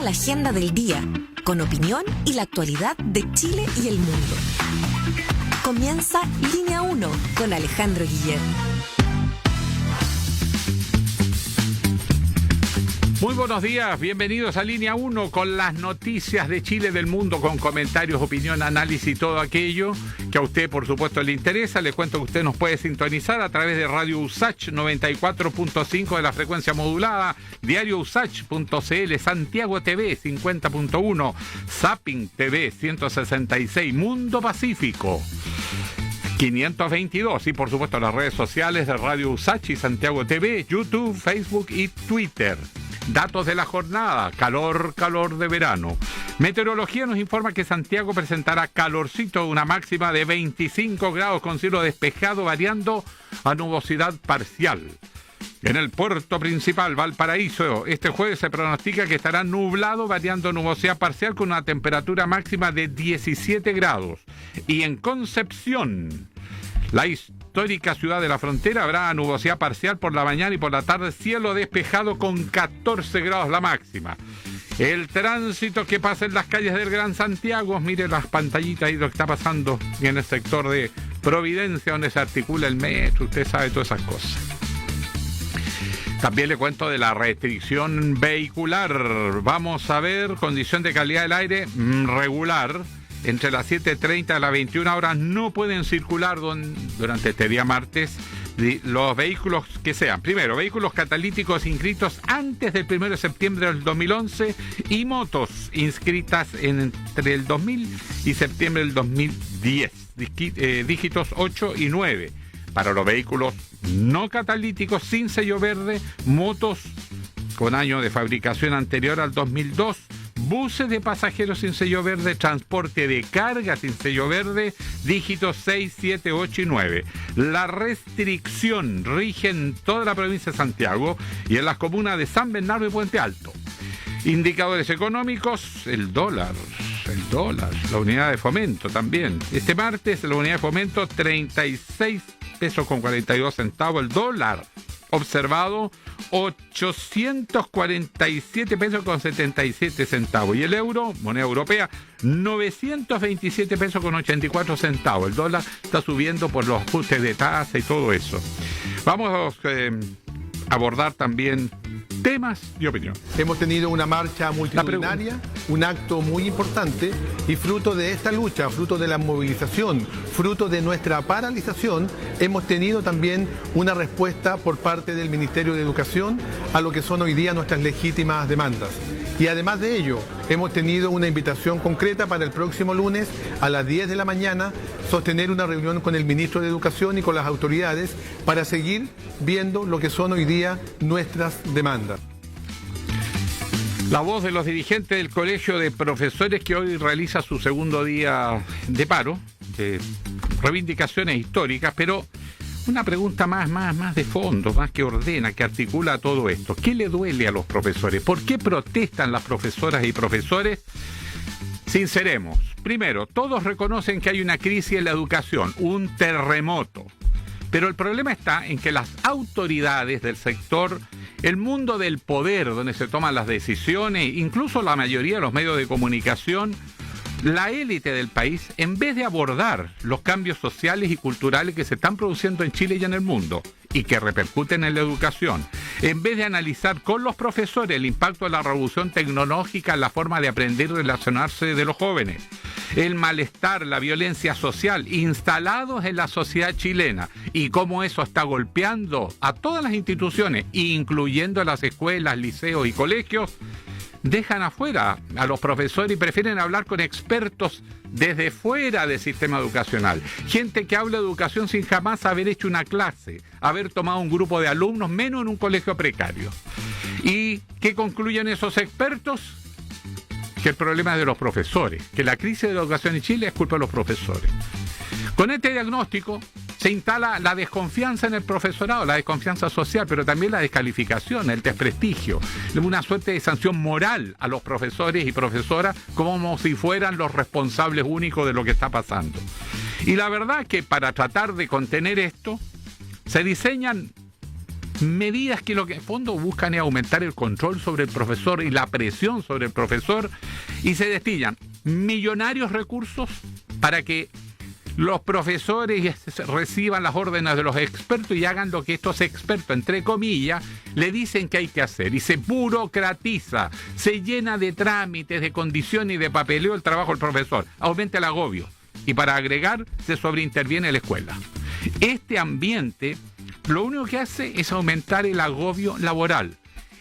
la agenda del día, con opinión y la actualidad de Chile y el mundo. Comienza Línea 1 con Alejandro Guillet. Muy buenos días, bienvenidos a Línea 1 con las noticias de Chile, del mundo, con comentarios, opinión, análisis y todo aquello que a usted, por supuesto, le interesa. Le cuento que usted nos puede sintonizar a través de Radio USACH 94.5 de la frecuencia modulada, Diario USACH.cl, Santiago TV 50.1, Zapping TV 166, Mundo Pacífico 522 y por supuesto las redes sociales de Radio USACH y Santiago TV, YouTube, Facebook y Twitter. Datos de la jornada: calor de verano. Meteorología nos informa que Santiago presentará calorcito, una máxima de 25 grados con cielo despejado variando a nubosidad parcial. En el puerto principal, Valparaíso, este jueves se pronostica que estará nublado variando nubosidad parcial con una temperatura máxima de 17 grados. Y en Concepción, la histórica ciudad de la frontera, habrá nubosidad parcial por la mañana y por la tarde, cielo despejado con 14 grados la máxima. El tránsito que pasa en las calles del Gran Santiago, mire las pantallitas y lo que está pasando en el sector de Providencia, donde se articula el metro, usted sabe todas esas cosas. También le cuento de la restricción vehicular. Vamos a ver, condición de calidad del aire regular. Entre las 7:30 a las 21 horas no pueden circular durante este día martes los vehículos que sean, primero, vehículos catalíticos inscritos antes del 1 de septiembre del 2011 y motos inscritas entre el 2000 y septiembre del 2010, dígitos 8 y 9. Para los vehículos no catalíticos sin sello verde, motos con año de fabricación anterior al 2002, buses de pasajeros sin sello verde, transporte de carga sin sello verde, dígitos 6, 7, 8 y 9. La restricción rige en toda la provincia de Santiago y en las comunas de San Bernardo y Puente Alto. Indicadores económicos: el dólar, la unidad de fomento también. Este martes la unidad de fomento 36 pesos con 42 centavos, el dólar observado 847 pesos con 77 centavos y el euro, moneda europea, 927 pesos con 84 centavos. El dólar está subiendo por los ajustes de tasa y todo eso. Vamos a abordar también temas y opinión. Hemos tenido una marcha multitudinaria, un acto muy importante, y fruto de esta lucha, fruto de la movilización, fruto de nuestra paralización, hemos tenido también una respuesta por parte del Ministerio de Educación a lo que son hoy día nuestras legítimas demandas. Y además de ello, hemos tenido una invitación concreta para el próximo lunes a las 10 de la mañana, sostener una reunión con el Ministro de Educación y con las autoridades para seguir viendo lo que son hoy día nuestras demandas. La voz de los dirigentes del Colegio de Profesores, que hoy realiza su segundo día de paro, de reivindicaciones históricas, pero una pregunta más de fondo, más que ordena, que articula todo esto. ¿Qué le duele a los profesores? ¿Por qué protestan las profesoras y profesores? Sinceremos. Primero, todos reconocen que hay una crisis en la educación, un terremoto. Pero el problema está en que las autoridades del sector, el mundo del poder, donde se toman las decisiones, incluso la mayoría de los medios de comunicación, la élite del país, en vez de abordar los cambios sociales y culturales que se están produciendo en Chile y en el mundo y que repercuten en la educación, en vez de analizar con los profesores el impacto de la revolución tecnológica en la forma de aprender y relacionarse de los jóvenes, el malestar, la violencia social instalados en la sociedad chilena y cómo eso está golpeando a todas las instituciones, incluyendo las escuelas, liceos y colegios, dejan afuera a los profesores y prefieren hablar con expertos desde fuera del sistema educacional. Gente que habla de educación sin jamás haber hecho una clase, haber tomado un grupo de alumnos, menos en un colegio precario. ¿Y qué concluyen esos expertos? Que el problema es de los profesores, que la crisis de la educación en Chile es culpa de los profesores. Con este diagnóstico se instala la desconfianza en el profesorado, la desconfianza social, pero también la descalificación, el desprestigio, una suerte de sanción moral a los profesores y profesoras como si fueran los responsables únicos de lo que está pasando. Y la verdad que para tratar de contener esto, se diseñan medidas que lo que en fondo buscan es aumentar el control sobre el profesor y la presión sobre el profesor, y se destinan millonarios recursos para que los profesores reciban las órdenes de los expertos y hagan lo que estos expertos, entre comillas, le dicen que hay que hacer. Y se burocratiza, se llena de trámites, de condiciones y de papeleo el trabajo del profesor. Aumenta el agobio. Y para agregar, se sobreinterviene la escuela. Este ambiente lo único que hace es aumentar el agobio laboral.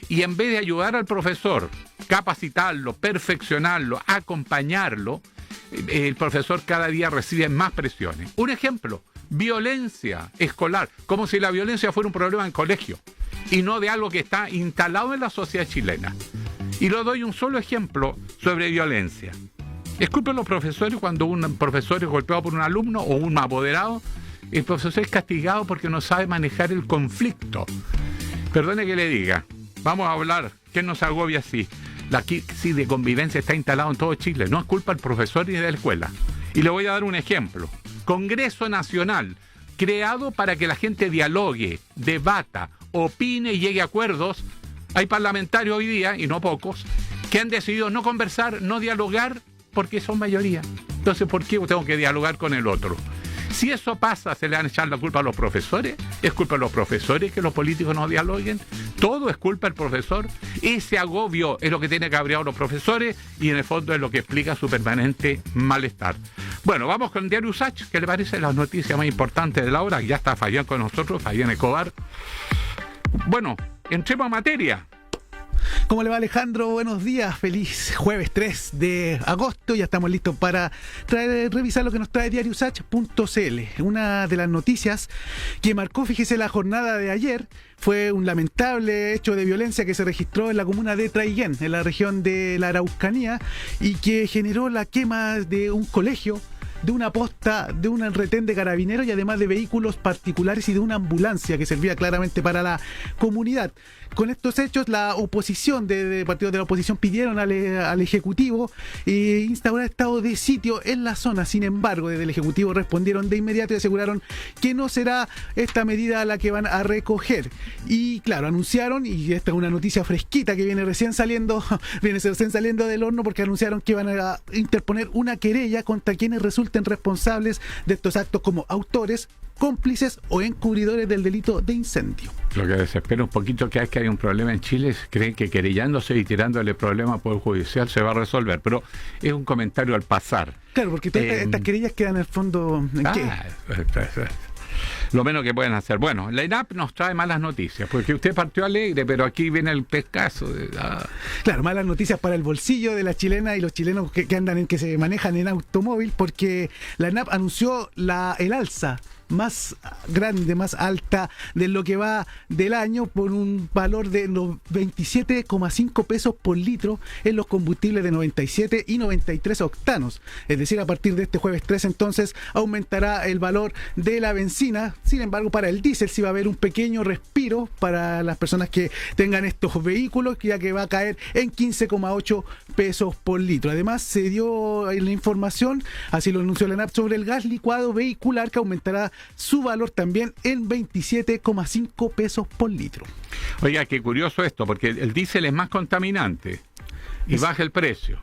Y en vez de ayudar al profesor, capacitarlo, perfeccionarlo, acompañarlo, el profesor cada día recibe más presiones. Un ejemplo, violencia escolar, como si la violencia fuera un problema en colegio y no de algo que está instalado en la sociedad chilena. Y lo doy un solo ejemplo sobre violencia. Disculpen los profesores cuando un profesor es golpeado por un alumno o un apoderado, el profesor es castigado porque no sabe manejar el conflicto. Perdone que le diga, vamos a hablar, ¿qué nos agobia así? La crisis de convivencia está instalada en todo Chile. No es culpa del profesor ni de la escuela. Y le voy a dar un ejemplo. Congreso Nacional, creado para que la gente dialogue, debata, opine y llegue a acuerdos. Hay parlamentarios hoy día, y no pocos, que han decidido no conversar, no dialogar, porque son mayoría. Entonces, ¿por qué tengo que dialogar con el otro? Si eso pasa, ¿se le van a echar la culpa a los profesores? ¿Es culpa de los profesores que los políticos no dialoguen? ¿Todo es culpa del profesor? Ese agobio es lo que tiene cabreado a los profesores y en el fondo es lo que explica su permanente malestar. Bueno, vamos con el diario USACH, que le parece las noticias más importantes de la hora. Ya está Fabián con nosotros, Fabián Escobar. Bueno, entremos a materia. ¿Cómo le va, Alejandro? Buenos días, feliz jueves 3 de agosto. Ya estamos listos para revisar lo que nos trae diariosach.cl. Una de las noticias que marcó, fíjese, la jornada de ayer fue un lamentable hecho de violencia que se registró en la comuna de Traiguén, en la región de la Araucanía, y que generó la quema de un colegio, de una posta, de un retén de carabineros y además de vehículos particulares y de una ambulancia que servía claramente para la comunidad. Con estos hechos, la oposición de partidos de la oposición pidieron al Ejecutivo instaurar estado de sitio en la zona. Sin embargo, desde el Ejecutivo respondieron de inmediato y aseguraron que no será esta medida la que van a recoger. Y claro, anunciaron, y esta es una noticia fresquita que viene recién saliendo del horno, porque anunciaron que van a interponer una querella contra quienes resulten responsables de estos actos como autores, cómplices o encubridores del delito de incendio. Lo que desespera un poquito que es que hay un problema en Chile, creen que querellándose y tirándole problemas por el judicial se va a resolver, pero es un comentario al pasar. Claro, porque todas estas querellas quedan en el fondo ¿en qué? Lo menos que pueden hacer. Bueno, la INAP nos trae malas noticias, porque usted partió alegre, pero aquí viene el pescazo. Claro, malas noticias para el bolsillo de las chilenas y los chilenos que se manejan en automóvil, porque la INAP anunció el alza más grande, más alta de lo que va del año, por un valor de los 27,5 pesos por litro en los combustibles de 97 y 93 octanos. Es decir, a partir de este jueves 3 entonces aumentará el valor de la benzina. Sin embargo, para el diésel sí va a haber un pequeño respiro para las personas que tengan estos vehículos, ya que va a caer en 15,8 pesos por litro. Además, se dio la información, así lo anunció la ANAP, sobre el gas licuado vehicular, que aumentará su valor también en 27,5 pesos por litro. Oiga, qué curioso esto, porque el diésel es más contaminante y baja el precio.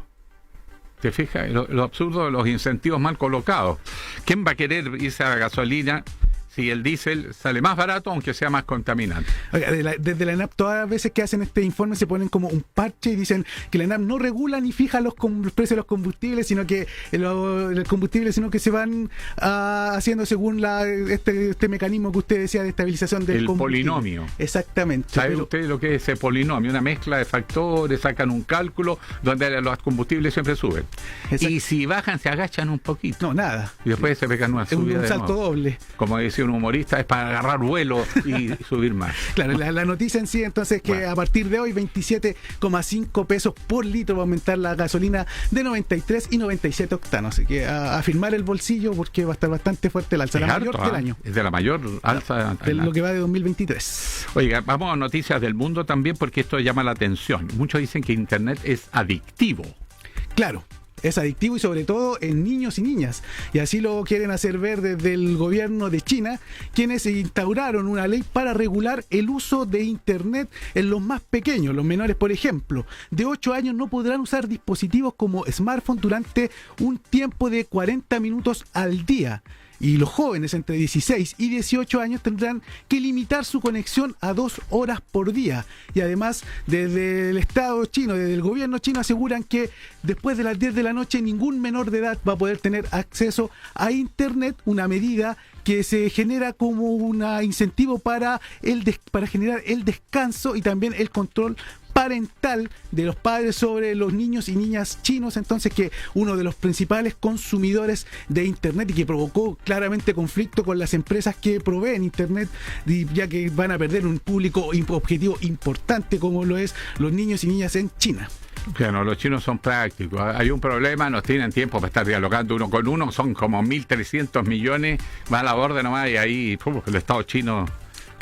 ¿Te fijas? Lo absurdo de los incentivos mal colocados. ¿Quién va a querer irse a la gasolina si el diésel sale más barato, aunque sea más contaminante? Oiga, desde la ENAP, todas las veces que hacen este informe se ponen como un parche y dicen que la ENAP no regula ni fija los precios de los combustibles, sino que el combustible, sino que se van haciendo según este mecanismo que usted decía de estabilización del combustible. El polinomio. Exactamente. ¿Sabe usted lo que es ese polinomio? Una mezcla de factores, sacan un cálculo donde los combustibles siempre suben. Exacto. Y si bajan, se agachan un poquito. No, nada. Y después se pegan una subida un salto doble. Como decía un humorista, es para agarrar vuelo y subir más. Claro, la noticia en sí entonces es que a partir de hoy 27,5 pesos por litro va a aumentar la gasolina de 93 y 97 octanos. Así que a firmar el bolsillo, porque va a estar bastante fuerte el alza, la mayor del año. Es de la mayor alza de lo que va de 2023. Oiga, vamos a noticias del mundo también, porque esto llama la atención. Muchos dicen que Internet es adictivo. Claro. es adictivo y sobre todo en niños y niñas. Y así lo quieren hacer ver desde el gobierno de China, quienes instauraron una ley para regular el uso de Internet en los más pequeños, los menores, por ejemplo. De 8 años no podrán usar dispositivos como smartphone durante un tiempo de 40 minutos al día. Y los jóvenes entre 16 y 18 años tendrán que limitar su conexión a 2 horas por día. Y además, desde el Estado chino, desde el gobierno chino, aseguran que después de las 10 de la noche ningún menor de edad va a poder tener acceso a Internet, una medida que se genera como un incentivo para generar el descanso y también el control parental de los padres sobre los niños y niñas chinos, entonces que uno de los principales consumidores de Internet y que provocó claramente conflicto con las empresas que proveen Internet, ya que van a perder un público objetivo importante como lo es los niños y niñas en China. Claro, los chinos son prácticos. Hay un problema, no tienen tiempo para estar dialogando uno con uno, son como 1.300 millones, va a la orden nomás y ahí el Estado chino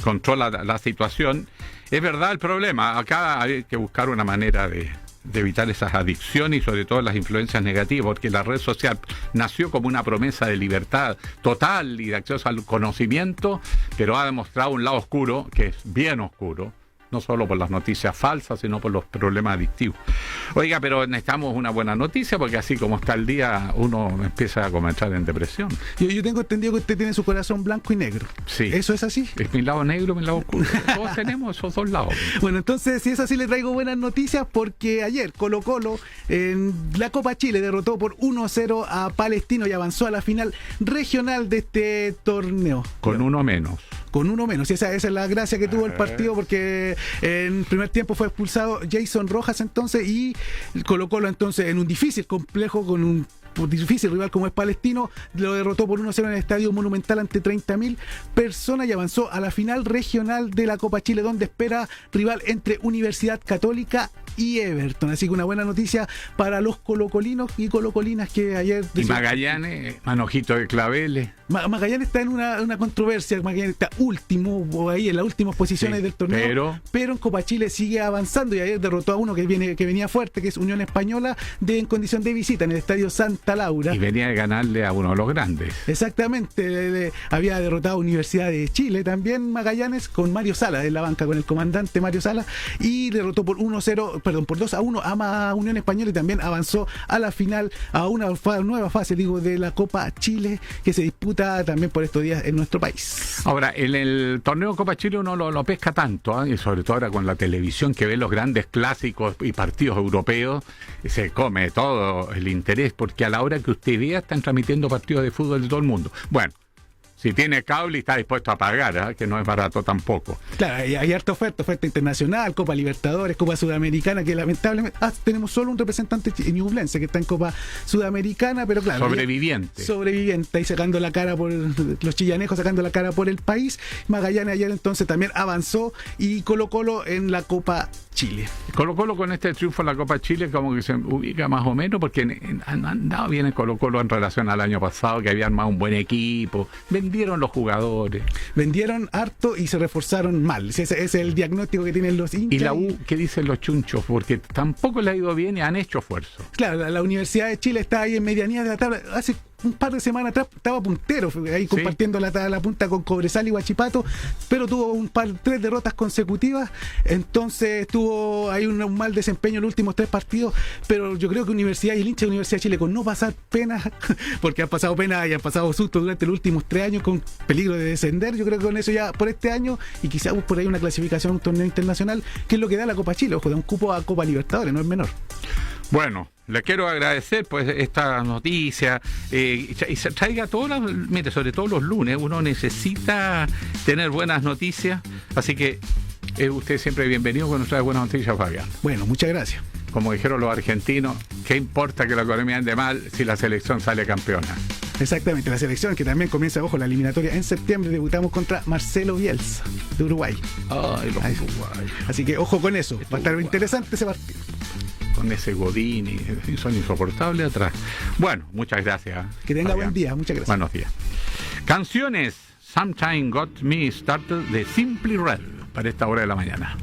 controla la situación. Es verdad el problema, acá hay que buscar una manera de evitar esas adicciones y sobre todo las influencias negativas, porque la red social nació como una promesa de libertad total y de acceso al conocimiento, pero ha demostrado un lado oscuro, que es bien oscuro, no solo por las noticias falsas, sino por los problemas adictivos. Oiga, pero necesitamos una buena noticia, porque así como está el día, uno empieza a comenzar en depresión. Yo tengo entendido que usted tiene su corazón blanco y negro. Sí. ¿Eso es así? Es mi lado negro, mi lado oscuro. Todos tenemos esos dos lados. Bueno, entonces, si es así, le traigo buenas noticias, porque ayer Colo-Colo en la Copa Chile derrotó por 1-0 a Palestino y avanzó a la final regional de este torneo. Con uno menos. Con uno menos, y esa es la gracia que tuvo el partido, porque en el primer tiempo fue expulsado Jason Rojas entonces, y Colo-Colo entonces en un difícil complejo con un difícil rival como es Palestino, lo derrotó por 1-0 en el Estadio Monumental ante 30.000 personas y avanzó a la final regional de la Copa Chile, donde espera rival entre Universidad Católica y Everton. Así que una buena noticia para los colocolinos y colocolinas que ayer... Y Magallanes, manojito de claveles. Magallanes está en una controversia. Magallanes está último, ahí en las últimas posiciones del torneo, pero en Copa Chile sigue avanzando y ayer derrotó a uno que venía fuerte, que es Unión Española, en condición de visita en el Estadio Santa Laura. Y venía de ganarle a uno de los grandes. Exactamente, había derrotado a Universidad de Chile también Magallanes con Mario Sala en la banca, con el comandante Mario Sala, y derrotó por 2-1 a Unión Española y también avanzó a la final, a una nueva fase, de la Copa Chile, que se disputa también por estos días en nuestro país. Ahora, en el torneo Copa Chile uno lo pesca tanto, y sobre todo ahora con la televisión que ve los grandes clásicos y partidos europeos, se come todo el interés, porque a la hora que usted vea están transmitiendo partidos de fútbol de todo el mundo. Bueno, si tiene cable y está dispuesto a pagar, que no es barato tampoco. Claro, hay harta oferta internacional, Copa Libertadores, Copa Sudamericana, que lamentablemente tenemos solo un representante ñublense que está en Copa Sudamericana, pero claro. Sobreviviente, ahí sacando la cara por los chillanejos, sacando la cara por el país. Magallanes ayer entonces también avanzó y Colo-Colo en la Copa Chile. Colo-Colo con este triunfo en la Copa Chile como que se ubica más o menos, porque han andado bien en Colo-Colo en relación al año pasado, que había armado un buen equipo, vendieron los jugadores. Vendieron harto y se reforzaron mal. Ese es el diagnóstico que tienen los hinchas. ¿Y la U qué dicen los chunchos? Porque tampoco le ha ido bien y han hecho esfuerzo. Claro, la Universidad de Chile está ahí en medianía de la tabla. Hace un par de semanas atrás estaba puntero, ahí compartiendo la punta con Cobresal y Huachipato, pero tuvo 3 derrotas consecutivas, entonces tuvo ahí un mal desempeño en los últimos 3 partidos, pero yo creo que Universidad y el hincha de Universidad de Chile, con no pasar pena, porque han pasado pena y han pasado susto durante los últimos 3 años con peligro de descender, yo creo que con eso ya por este año, y quizás por ahí una clasificación a un torneo internacional, que es lo que da la Copa Chile, ojo, da un cupo a Copa Libertadores, no es menor. Bueno, le quiero agradecer pues esta noticia y se traiga mire, sobre todo los lunes uno necesita tener buenas noticias, así que usted siempre bienvenido cuando trae buenas noticias, Fabián. Bueno, muchas gracias. Como dijeron los argentinos, ¿qué importa que la economía ande mal si la selección sale campeona? Exactamente, la selección que también comienza, ojo, la eliminatoria en septiembre, debutamos contra Marcelo Bielsa de Uruguay. Ay, los Uruguay. Así que ojo con eso, va a estar interesante ese partido. Con ese Godín y son insoportables atrás. Bueno, muchas gracias. Que tenga buen día, muchas gracias. Buenos días. Canciones Sometime Got Me Started de Simply Red para esta hora de la mañana.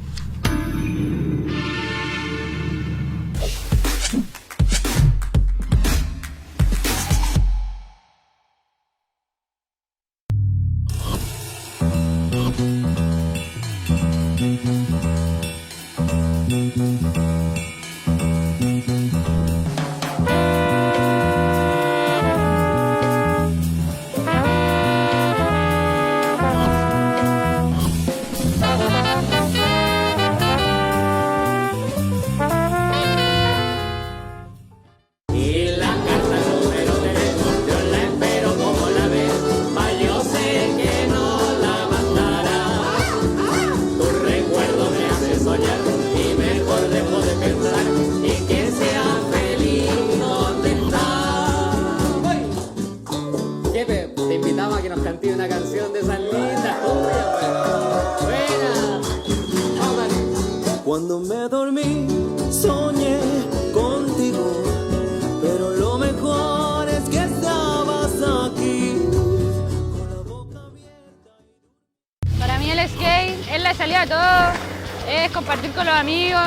Es compartir con los amigos,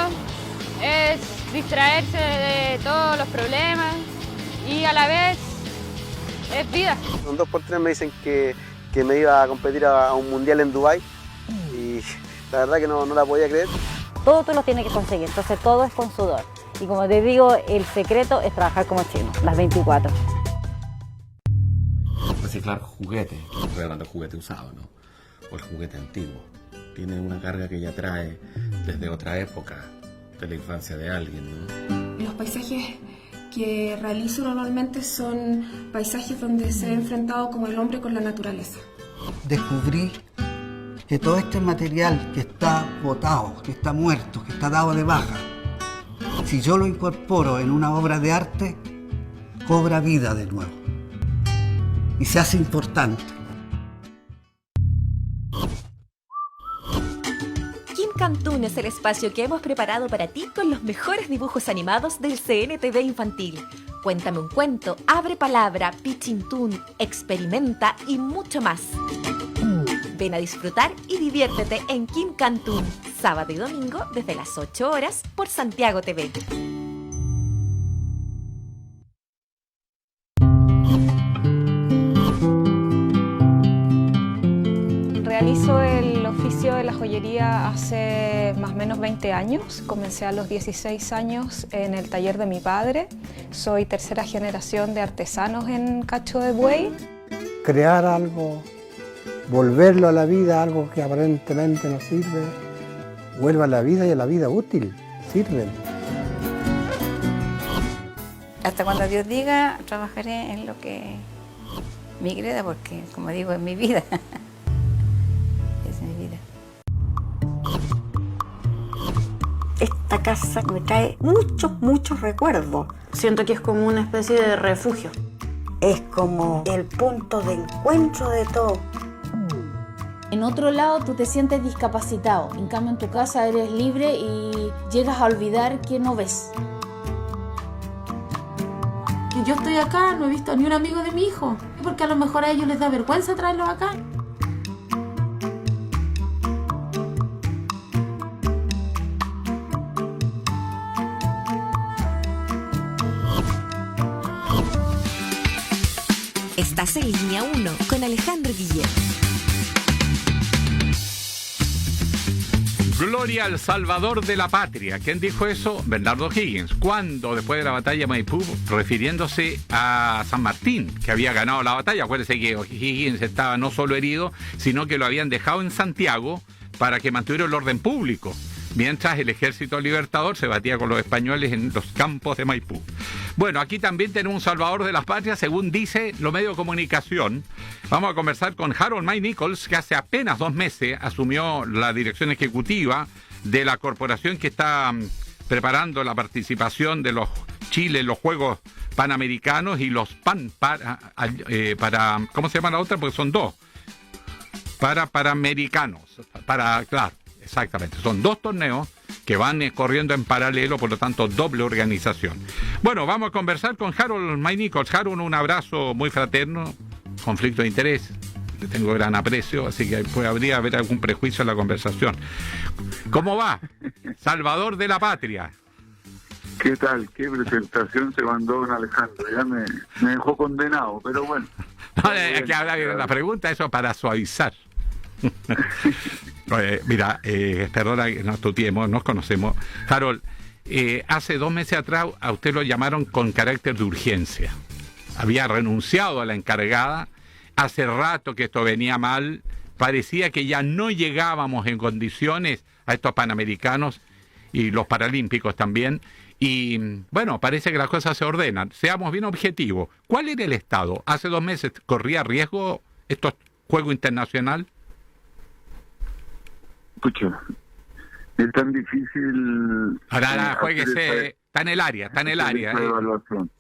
es distraerse de todos los problemas y a la vez es vida. Un 2x3 me dicen que me iba a competir a un mundial en Dubái y la verdad que no la podía creer. Todo tú lo tienes que conseguir, entonces todo es con sudor. Y como te digo, el secreto es trabajar como chino, las 24. Reciclar juguetes, estoy hablando de juguete usado, ¿no? O el juguete antiguo. Tiene una carga que ya trae desde otra época de la infancia de alguien, ¿no? Los paisajes que realizo normalmente son paisajes donde se ha enfrentado como el hombre con la naturaleza. Descubrí que todo este material que está botado, que está muerto, que está dado de baja, si yo lo incorporo en una obra de arte, cobra vida de nuevo y se hace importante. Kim Cantún es el espacio que hemos preparado para ti con los mejores dibujos animados del CNTV infantil. Cuéntame un cuento, abre palabra, Pichintún, experimenta y mucho más. Ven a disfrutar y diviértete en Kim Cantún, sábado y domingo desde las 8 horas por Santiago TV. Realizo el oficio de la joyería hace más o menos 20 años. Comencé a los 16 años en el taller de mi padre. Soy tercera generación de artesanos en Cacho de Buey. Crear algo, volverlo a la vida, algo que aparentemente no sirve, vuelva a la vida y a la vida útil, sirven. Hasta cuando Dios diga, trabajaré en lo que me queda, porque, como digo, es mi vida. Es mi vida. Esta casa me trae muchos recuerdos. Siento que es como una especie de refugio. Es como el punto de encuentro de todo. En otro lado tú te sientes discapacitado, en cambio en tu casa eres libre y llegas a olvidar que no ves. Que yo estoy acá, no he visto ni un amigo de mi hijo, porque a lo mejor a ellos les da vergüenza traerlos acá. Estás en Línea 1 con Alejandro Guillet. Gloria al Salvador de la Patria. ¿Quién dijo eso? Bernardo O'Higgins. ¿Cuándo? Después de la batalla de Maipú, refiriéndose a San Martín, que había ganado la batalla. Acuérdense que O'Higgins estaba no solo herido, sino que lo habían dejado en Santiago para que mantuviera el orden público, mientras el ejército libertador se batía con los españoles en los campos de Maipú. Bueno, aquí también tenemos un salvador de la patria, según dice los medios de comunicación. Vamos a conversar con Harold May Nichols, que hace apenas 2 meses asumió la dirección ejecutiva de la corporación que está preparando la participación de los Chile en los Juegos Panamericanos y los para ¿cómo se llama la otra? Porque son 2. Panamericanos. Claro. Exactamente, son 2 torneos que van corriendo en paralelo, por lo tanto doble organización. Bueno, vamos a conversar con Harold May Nichols. Harold, un abrazo muy fraterno, conflicto de interés, le tengo gran aprecio, así que podría haber algún prejuicio en la conversación. ¿Cómo va? Salvador de la Patria. ¿Qué tal? ¿Qué presentación se mandó don Alejandro? Ya me dejó condenado, pero bueno. No, hay que hablar de la pregunta, eso para suavizar. Mira, perdona que nos tuteemos, nos conocemos. Harold, hace 2 meses atrás a usted lo llamaron con carácter de urgencia. Había renunciado a la encargada, hace rato que esto venía mal, parecía que ya no llegábamos en condiciones a estos Panamericanos y los Paralímpicos también, y bueno, parece que las cosas se ordenan. Seamos bien objetivos. ¿Cuál era el estado? ¿Hace 2 meses corría riesgo estos Juegos Internacionales? Escucha, es tan difícil... Ahora, jueguese, está en el área. Evaluación.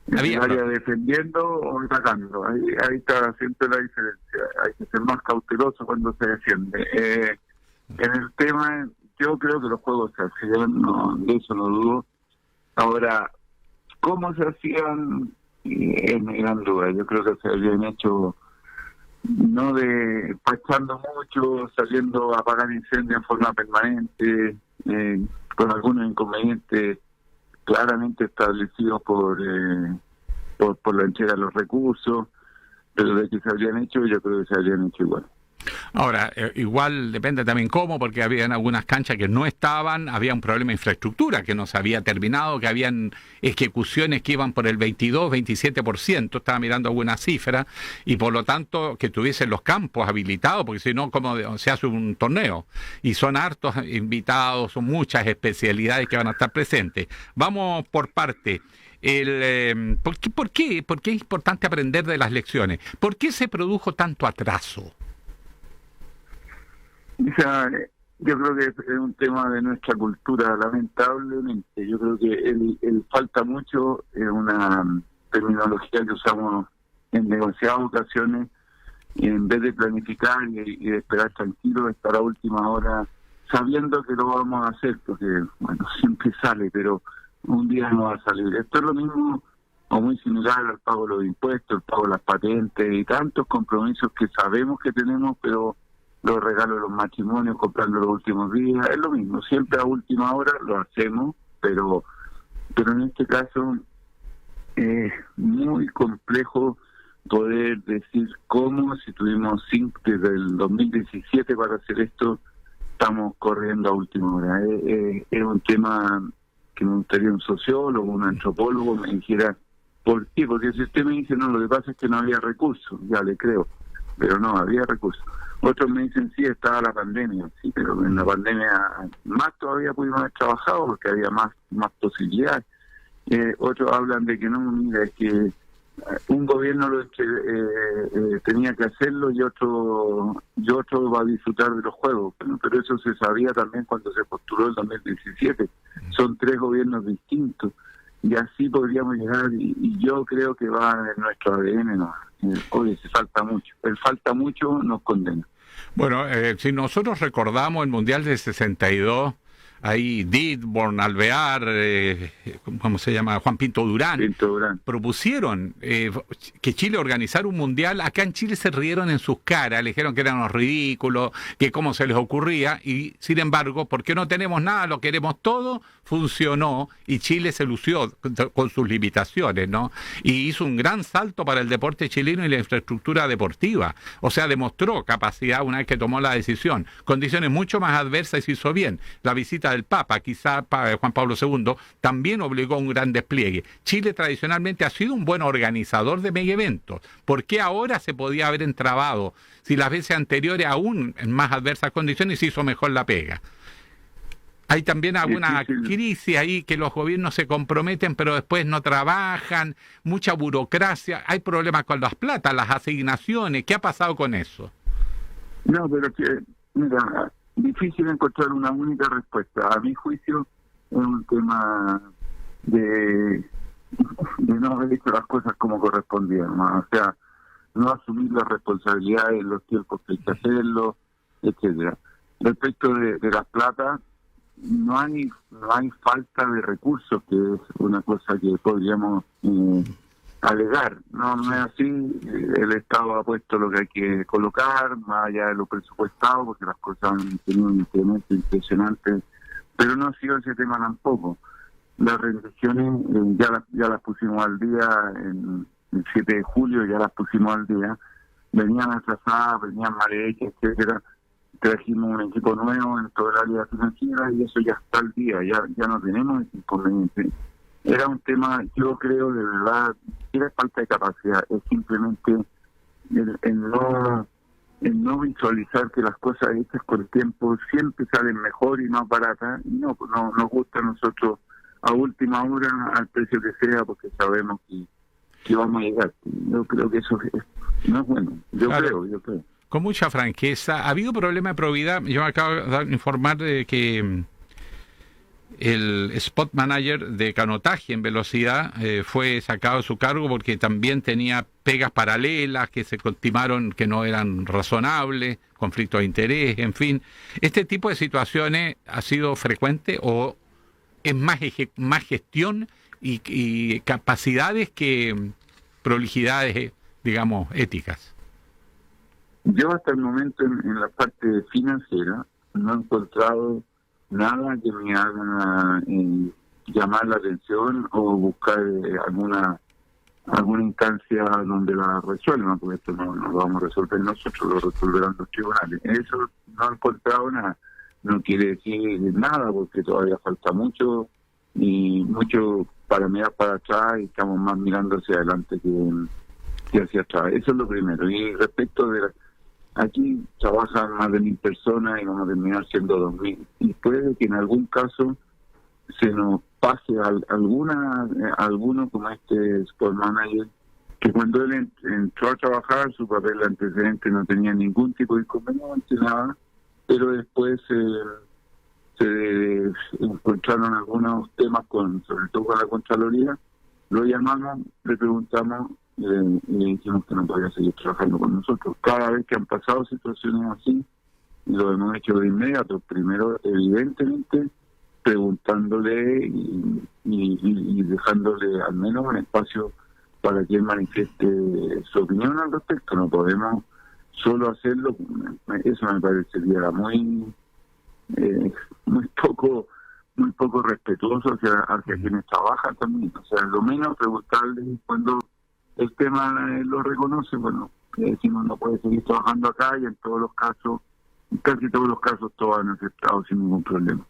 ¿En el área defendiendo o atacando? Ahí está siempre la diferencia. Hay que ser más cauteloso cuando se defiende. En el tema, yo creo que los juegos se hacían, no, de eso no dudo. Ahora, ¿cómo se hacían? Es mi gran duda. Yo creo que se habían hecho no despachando mucho, saliendo a apagar incendios en forma permanente, con algunos inconvenientes claramente establecidos por la entrega de los recursos, pero de que se habrían hecho, yo creo que se habrían hecho igual. Ahora, igual depende también cómo, porque habían algunas canchas que no estaban, había un problema de infraestructura que no se había terminado, que habían ejecuciones que iban por el 22, 27%, estaba mirando algunas cifras, y por lo tanto que tuviesen los campos habilitados, porque si no, ¿cómo se hace un torneo? Y son hartos invitados, son muchas especialidades que van a estar presentes. Vamos por parte. ¿Por qué es importante aprender de las lecciones? ¿Por qué se produjo tanto atraso? O sea, yo creo que es un tema de nuestra cultura, lamentablemente. Yo creo que el falta mucho es una terminología que usamos en demasiadas ocasiones, y en vez de planificar y de esperar tranquilo, estar a última hora sabiendo que lo vamos a hacer, porque bueno, siempre sale, pero un día no va a salir. Esto es lo mismo o muy similar al pago de los impuestos, el pago de las patentes y tantos compromisos que sabemos que tenemos, pero los regalos de los matrimonios, comprando los últimos días, es lo mismo, siempre a última hora lo hacemos, pero en este caso es muy complejo poder decir cómo, si tuvimos 5 desde el 2017 para hacer esto, estamos corriendo a última hora. Es un tema que me gustaría un sociólogo, un antropólogo me dijera, ¿por qué? Porque si usted me dice, no, lo que pasa es que no había recursos, ya le creo, pero no, había recursos. Otros me dicen, sí, estaba la pandemia, sí, pero en la pandemia más todavía pudimos haber trabajado porque había más posibilidades. Otros hablan de que no, mira, es que un gobierno tenía que hacerlo y otro va a disfrutar de los juegos. Bueno, pero eso se sabía también cuando se postuló el 2017. Son 3 gobiernos distintos y así podríamos llegar, y yo creo que va en nuestro ADN, ¿no? Oye, se falta mucho. El falta mucho nos condena. Bueno, si nosotros recordamos el Mundial de 62, ahí Ditborn, Alvear, ¿cómo se llama? Juan Pinto Durán. Propusieron que Chile organizara un mundial. Acá en Chile se rieron en sus caras, le dijeron que eran unos ridículos, que cómo se les ocurría, y sin embargo, porque no tenemos nada, lo queremos todo, funcionó, y Chile se lució con sus limitaciones, ¿no? Y hizo un gran salto para el deporte chileno y la infraestructura deportiva. O sea, demostró capacidad una vez que tomó la decisión. Condiciones mucho más adversas y hizo bien. La visita del Papa, quizá Juan Pablo II, también obligó a un gran despliegue. Chile tradicionalmente ha sido un buen organizador de mega eventos. ¿Por qué ahora se podía haber entrabado si las veces anteriores, aún en más adversas condiciones, se hizo mejor la pega? Hay también alguna crisis ahí que los gobiernos se comprometen pero después no trabajan, mucha burocracia, hay problemas con las platas, las asignaciones. ¿Qué ha pasado con eso? No, pero que, mira, difícil encontrar una única respuesta. A mi juicio es un tema de no haber hecho las cosas como correspondían, ¿no? O sea, no asumir las responsabilidades en los tiempos que hay que hacerlo, etcétera. Respecto de las platas, no hay falta de recursos, que es una cosa que podríamos alegar. No es así. El Estado ha puesto lo que hay que colocar, más allá de lo presupuestado, porque las cosas han tenido un incremento impresionante, pero no ha sido ese tema tampoco. Las rendiciones ya las pusimos al día, el 7 de julio ya las pusimos al día, venían atrasadas, venían mal hechas, etcétera. Trajimos un equipo nuevo en todo el área financiera y eso ya está al día, ya no tenemos ese inconveniente. Era un tema, yo creo, de verdad, era falta de capacidad, es simplemente el no visualizar que las cosas hechas con el tiempo siempre salen mejor y más baratas, y no nos gusta a nosotros a última hora, al precio que sea, porque sabemos que vamos a llegar. Yo creo que eso no es bueno, yo creo. Con mucha franqueza, ¿ha habido problema de probidad? Yo me acabo de informar de que el spot manager de canotaje en velocidad fue sacado de su cargo porque también tenía pegas paralelas que se estimaron que no eran razonables, conflictos de interés, en fin. ¿Este tipo de situaciones ha sido frecuente o es más gestión y capacidades que prolijidades, digamos, éticas? Yo hasta el momento en la parte financiera no he encontrado nada que me haga llamar la atención o buscar alguna instancia donde la resuelvan, porque esto no lo vamos a resolver nosotros, lo resolverán los tribunales. Eso no he encontrado nada. No quiere decir nada, porque todavía falta mucho para mirar para atrás, y estamos más mirando hacia adelante que hacia atrás. Eso es lo primero. Y respecto de aquí trabajan más de 1.000 personas y vamos a terminar siendo 2.000. Y puede que en algún caso se nos pase alguno como este Sport Manager, que cuando él entró a trabajar, su papel antecedente no tenía ningún tipo de inconveniente, nada, pero después se encontraron algunos temas sobre todo con la Contraloría. Lo llamamos, le preguntamos y le dijimos que no podía seguir trabajando con nosotros. Cada vez que han pasado situaciones así, lo hemos hecho de inmediato. Primero, evidentemente, preguntándole y dejándole al menos un espacio para que él manifieste su opinión al respecto. No podemos solo hacerlo, eso me parecería muy poco respetuoso hacia quienes trabajan también. O sea, lo menos preguntarle cuando el tema lo reconoce, bueno, decimos no puede seguir trabajando acá, y en todos los casos, casi todos los casos, todos han aceptado sin ningún problema.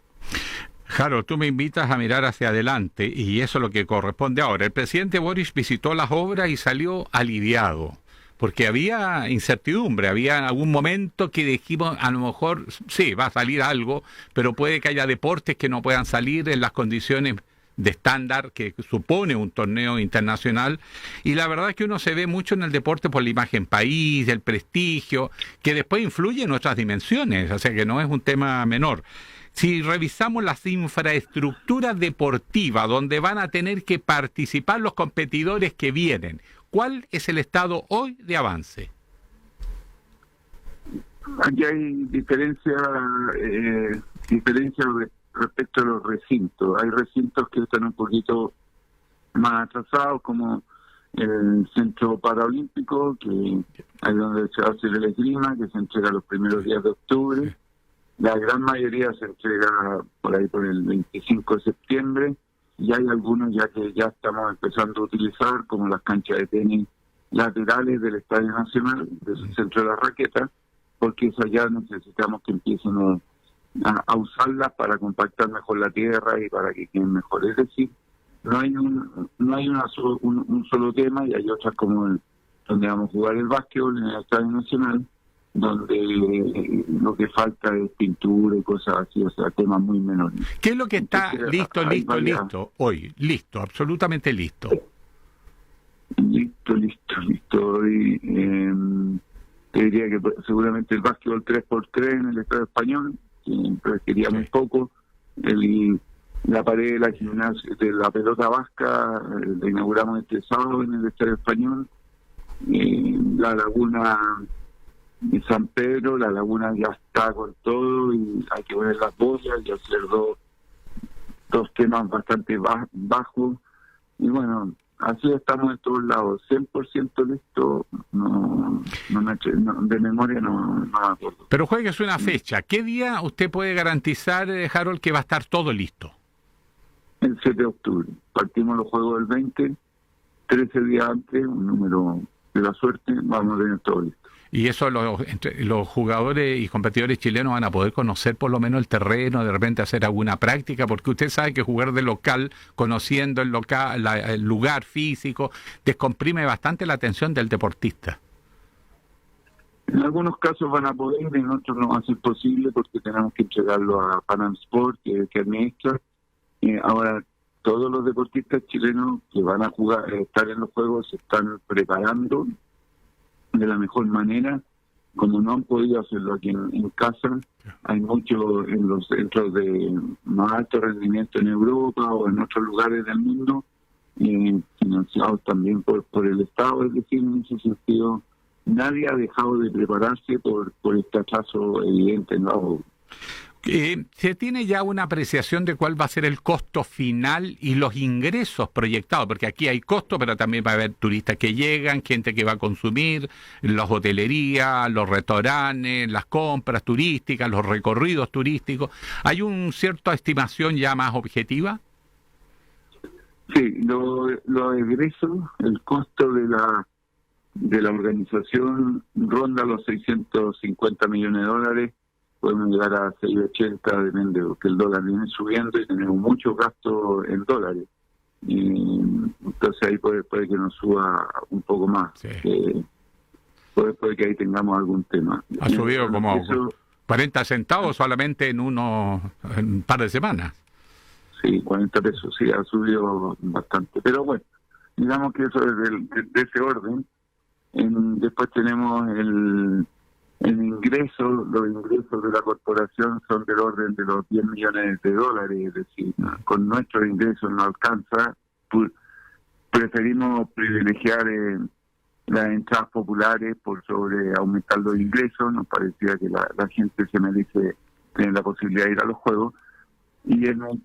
Harold, tú me invitas a mirar hacia adelante y eso es lo que corresponde ahora. El presidente Boric visitó las obras y salió aliviado, porque había incertidumbre, había en algún momento que dijimos, a lo mejor sí, va a salir algo, pero puede que haya deportes que no puedan salir en las condiciones de estándar que supone un torneo internacional, y la verdad es que uno se ve mucho en el deporte por la imagen país, el prestigio, que después influye en otras dimensiones, o sea que no es un tema menor. Si revisamos las infraestructuras deportivas donde van a tener que participar los competidores que vienen, ¿cuál es el estado hoy de avance? Aquí hay diferencia respecto a los recintos. Hay recintos que están un poquito más atrasados, como el Centro Paralímpico, que es donde se hace el esgrima, que se entrega los primeros días de octubre. La gran mayoría se entrega por ahí por el 25 de septiembre, y hay algunos ya que ya estamos empezando a utilizar, como las canchas de tenis laterales del Estadio Nacional, del Centro de la Raqueta, porque eso ya necesitamos que empiecen a usarlas para compactar mejor la tierra y para que queden mejor. Es decir, no hay un solo tema, y hay otras como donde vamos a jugar el básquetbol en el Estadio Nacional, donde lo que falta es pintura y cosas así, o sea, temas muy menores. ¿Qué es lo que está listo hoy? Listo, absolutamente listo. Listo. Hoy te diría que seguramente el básquetbol 3x3 en el Estadio Español, que requería muy poco, la pared de la gimnasia, de la pelota vasca, la inauguramos este sábado en el Estadio Español, la laguna de San Pedro, la laguna ya está con todo y hay que poner las boyas y hacer dos temas bastante bajos, y bueno, así estamos en todos lados. 100% listo, de memoria no me acuerdo. Pero juegues una fecha. ¿Qué día usted puede garantizar, Harold, que va a estar todo listo? El 7 de octubre. Partimos los juegos el 20, 13 días antes, un número de la suerte, vamos a tener todo listo. Y eso los jugadores y competidores chilenos van a poder conocer por lo menos el terreno, de repente hacer alguna práctica, porque usted sabe que jugar de local, conociendo el lugar físico, descomprime bastante la atención del deportista. En algunos casos van a poder, en otros no va a ser posible porque tenemos que entregarlo a Panam Sport, que administra. Ahora, todos los deportistas chilenos que van a estar en los juegos se están preparando de la mejor manera, como no han podido hacerlo aquí en casa. Hay muchos en los centros de más alto rendimiento en Europa o en otros lugares del mundo, financiados también por el Estado. Es decir, en ese sentido, nadie ha dejado de prepararse por este atraso evidente, ¿no? ¿Se tiene ya una apreciación de cuál va a ser el costo final y los ingresos proyectados? Porque aquí hay costo, pero también va a haber turistas que llegan, gente que va a consumir, las hotelerías, los restaurantes, las compras turísticas, los recorridos turísticos. ¿Hay una cierta estimación ya más objetiva? Sí, los egresos, el costo de la organización ronda los 650 millones de dólares. Podemos llegar a 680, depende, porque el dólar viene subiendo y tenemos muchos gastos en dólares. Y entonces ahí puede que nos suba un poco más. Sí. Puede que ahí tengamos algún tema. Ha subido como 40 centavos solamente en un par de semanas. Sí, 40 pesos, sí, ha subido bastante. Pero bueno, digamos que eso es de ese orden. Después tenemos los ingresos de la corporación son del orden de los 10 millones de dólares, es decir, con nuestros ingresos no alcanza. Preferimos privilegiar las entradas populares por sobre aumentar los ingresos. Nos parecía que la gente se merece tener la posibilidad de ir a los juegos. Y en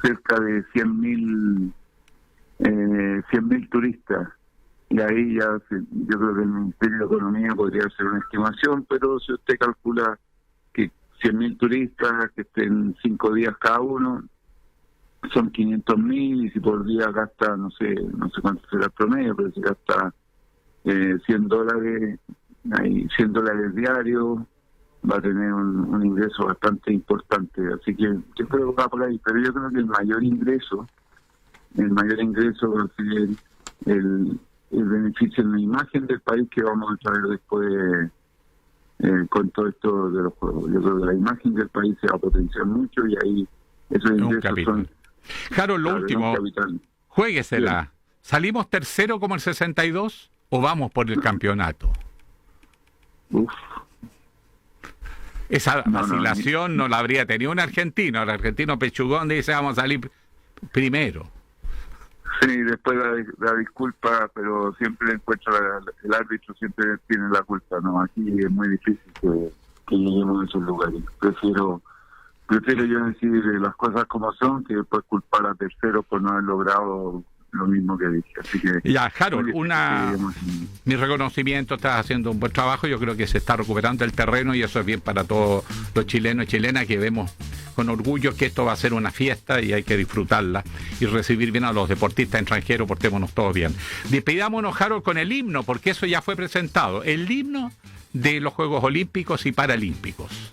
cerca de 100.000 turistas. Y ahí ya yo creo que el Ministerio de Economía podría hacer una estimación, pero si usted calcula que 100.000 turistas que estén 5 días cada uno, son 500.000, y si por día gasta, no sé cuánto será el promedio, pero si gasta $100, hay $100 diarios, va a tener un ingreso bastante importante. Así que yo creo que va por ahí, pero yo creo que el mayor ingreso va a ser el beneficio en la imagen del país que vamos a traer después con todo esto de los juegos. Yo creo que la imagen del país se va a potenciar mucho y ahí esos ingresos son... Harold, lo último, juéguesela. Bien. ¿Salimos tercero como el 62 o vamos por el campeonato? Esa vacilación no la habría tenido un argentino. El argentino pechugón dice vamos a salir primero. Sí, después la disculpa, pero siempre encuentro el árbitro siempre tiene la culpa, ¿no? Aquí es muy difícil que lleguemos a esos lugares. Prefiero yo decir las cosas como son que después culpar a terceros por no haber logrado lo mismo que dije. Así que ya, Harold, mi reconocimiento, estás haciendo un buen trabajo. Yo creo que se está recuperando el terreno y eso es bien para todos los chilenos y chilenas, que vemos con orgullo que esto va a ser una fiesta y hay que disfrutarla y recibir bien a los deportistas extranjeros. Portémonos todos bien. Despidámonos, Harold, con el himno, porque eso ya fue presentado, el himno de los Juegos Olímpicos y Paralímpicos.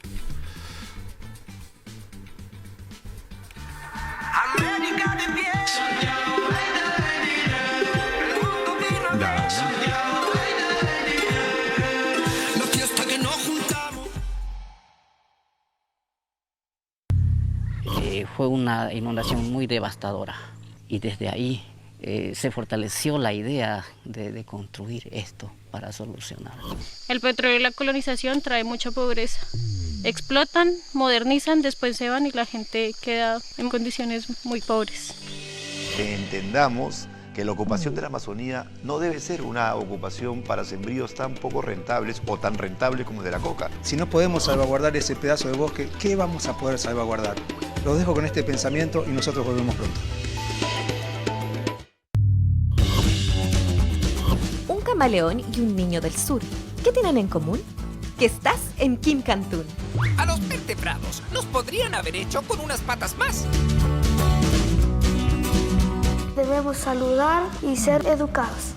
Fue una inundación muy devastadora y desde ahí se fortaleció la idea de construir esto para solucionar. El petróleo y la colonización trae mucha pobreza. Explotan, modernizan, después se van y la gente queda en condiciones muy pobres. Entendamos que la ocupación de la Amazonía no debe ser una ocupación para sembríos tan poco rentables o tan rentables como el de la coca. Si no podemos salvaguardar ese pedazo de bosque, ¿qué vamos a poder salvaguardar? Los dejo con este pensamiento y nosotros volvemos pronto. Un camaleón y un niño del sur. ¿Qué tienen en común? Que estás en Kim Cantún. A los vertebrados nos podrían haber hecho con unas patas más. Debemos saludar y ser educados.